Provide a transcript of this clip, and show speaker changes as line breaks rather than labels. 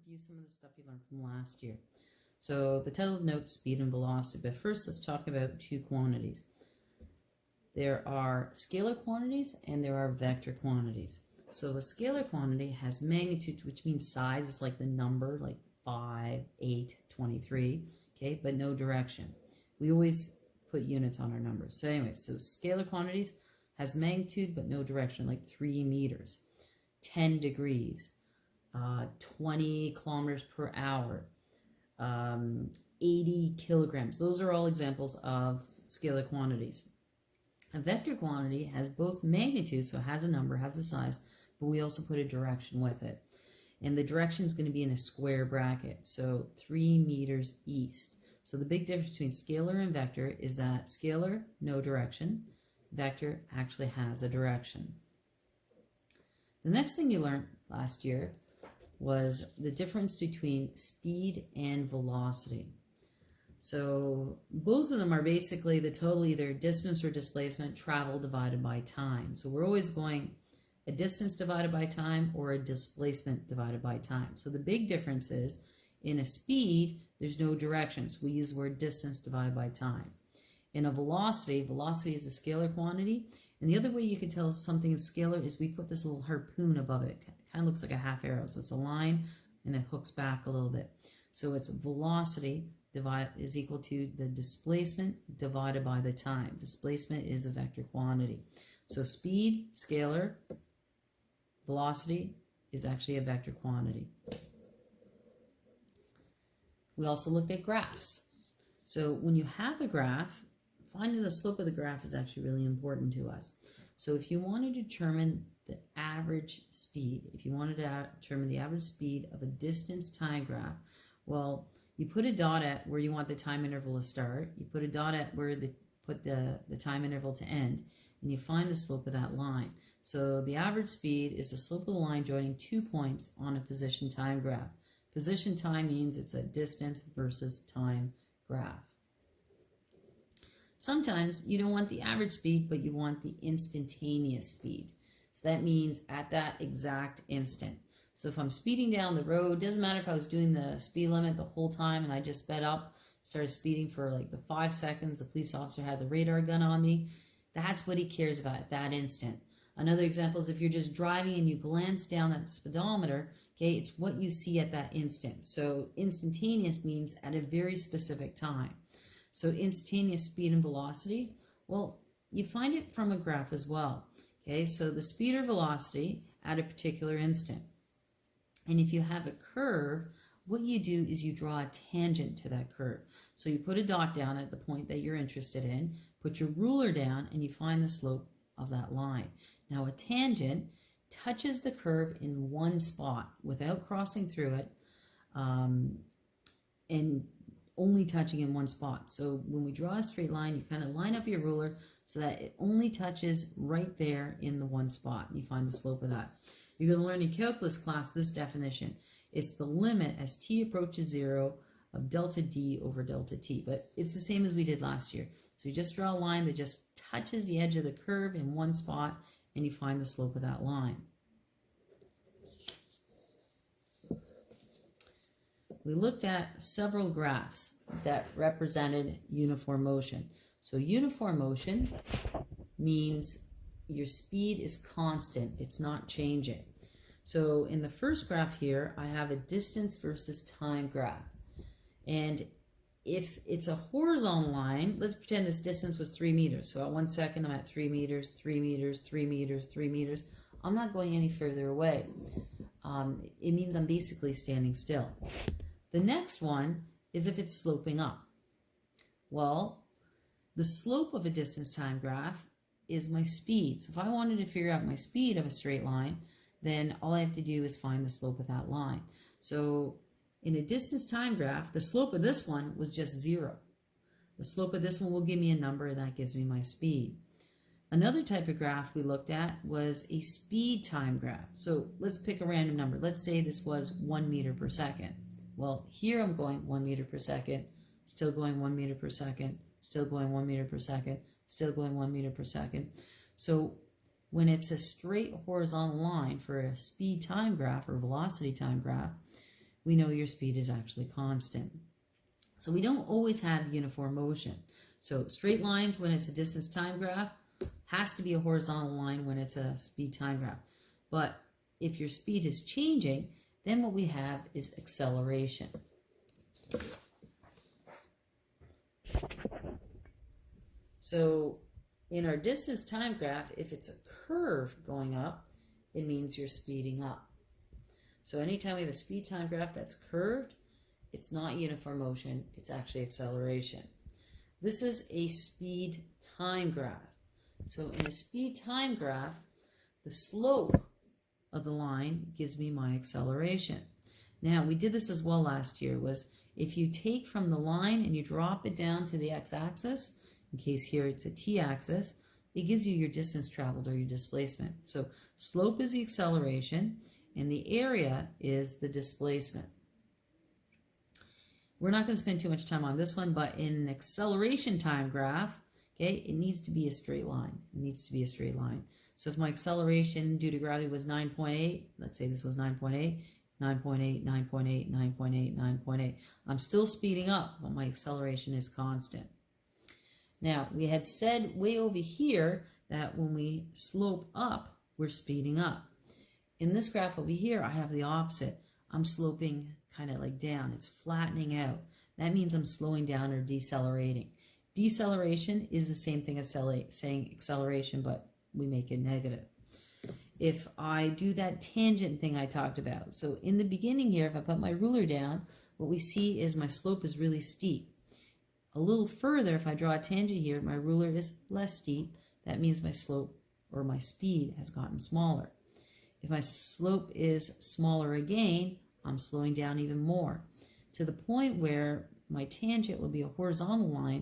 review some of the stuff you learned from last year. So the title of the note, speed and velocity. But first, let's talk about two quantities. There are scalar quantities and there are vector quantities. So a scalar quantity has magnitude, which means size. It's like the number, like 5, 8, 23, okay, but no direction. We always put units on our numbers. So anyway, so scalar quantities has magnitude but no direction, like 3 meters, 10 degrees, 20 kilometers per hour, 80 kilograms. Those are all examples of scalar quantities. A vector quantity has both magnitude, so it has a number, has a size, but we also put a direction with it. And the direction is going to be in a square bracket, so 3 meters east. So the big difference between scalar and vector is that scalar, no direction. Vector actually has a direction. The next thing you learned last year was the difference between speed and velocity. So both of them are basically the total either distance or displacement travel divided by time. So we're always going a distance divided by time or a displacement divided by time. So the big difference is in a speed, there's no direction. So we use the word distance divided by time. In a velocity, velocity is a scalar quantity. And the other way you can tell something is scalar is we put this little harpoon above it. It kind of looks like a half arrow. So it's a line and it hooks back a little bit. So it's velocity is equal to the displacement divided by the time. Displacement is a vector quantity. So speed, scalar, velocity is actually a vector quantity. We also looked at graphs. So when you have a graph, finding the slope of the graph is actually really important to us. So if you want to determine the average speed, if you wanted to determine the average speed of a distance time graph, well, you put a dot at where you want the time interval to start, you put a dot at where put the time interval to end, and you find the slope of that line. So the average speed is the slope of the line joining 2 points on a position time graph. Position time means it's a distance versus time graph. Sometimes you don't want the average speed, but you want the instantaneous speed. So that means at that exact instant. So if I'm speeding down the road, doesn't matter if I was doing the speed limit the whole time and I just sped up, started speeding for like the 5 seconds, the police officer had the radar gun on me, that's what he cares about at that instant. Another example is if you're just driving and you glance down that speedometer, okay, it's what you see at that instant. So instantaneous means at a very specific time. So instantaneous speed and velocity, well, you find it from a graph as well. Okay, so the speed or velocity at a particular instant. And if you have a curve, what you do is you draw a tangent to that curve. So you put a dot down at the point that you're interested in, put your ruler down, and you find the slope of that line. Now a tangent touches the curve in one spot without crossing through it, and only touching in one spot. So when we draw a straight line, you kind of line up your ruler so that it only touches right there in the one spot. You find the slope of that. You're going to learn in calculus class this definition. It's the limit as t approaches 0 of delta d over delta t. But it's the same as we did last year. So you just draw a line that just touches the edge of the curve in one spot, and you find the slope of that line. We looked at several graphs that represented uniform motion. So uniform motion means your speed is constant, it's not changing. So in the first graph here, I have a distance versus time graph. And if it's a horizontal line, let's pretend this distance was 3 meters. So at 1 second, I'm at 3 meters, 3 meters, 3 meters, 3 meters. I'm not going any further away. It means I'm basically standing still. The next one is if it's sloping up. Well, the slope of a distance time graph is my speed. So if I wanted to figure out my speed of a straight line, then all I have to do is find the slope of that line. So in a distance time graph, the slope of this one was just 0. The slope of this one will give me a number, and that gives me my speed. Another type of graph we looked at was a speed time graph. So let's pick a random number. Let's say this was 1 meter per second. Well, here I'm going 1 meter per second, still going 1 meter per second, still going 1 meter per second, still going 1 meter per second. So when it's a straight horizontal line for a speed time graph or velocity time graph, we know your speed is actually constant. So we don't always have uniform motion. So straight lines when it's a distance time graph has to be a horizontal line when it's a speed time graph. But if your speed is changing, then what we have is acceleration. So in our distance time graph, if it's a curve going up, it means you're speeding up. So anytime we have a speed time graph that's curved, it's not uniform motion, it's actually acceleration. This is a speed time graph. So in a speed time graph, the slope of the line gives me my acceleration. Now, we did this as well last year, was if you take from the line and you drop it down to the x-axis, in case here it's a t-axis, it gives you your distance traveled or your displacement. So slope is the acceleration and the area is the displacement. We're not going to spend too much time on this one, but in an acceleration time graph, okay, it needs to be a straight line. It needs to be a straight line. So if my acceleration due to gravity was 9.8, let's say this was 9.8, 9.8, 9.8, 9.8, 9.8. I'm still speeding up, but my acceleration is constant. Now, we had said way over here that when we slope up, we're speeding up. In this graph over here, I have the opposite. I'm sloping kind of like down. It's flattening out. That means I'm slowing down or decelerating. Deceleration is the same thing as saying acceleration, but we make it negative. If I do that tangent thing I talked about, so in the beginning here, if I put my ruler down, what we see is my slope is really steep. A little further, if I draw a tangent here, my ruler is less steep. That means my slope or my speed has gotten smaller. If my slope is smaller again, I'm slowing down even more to the point where my tangent will be a horizontal line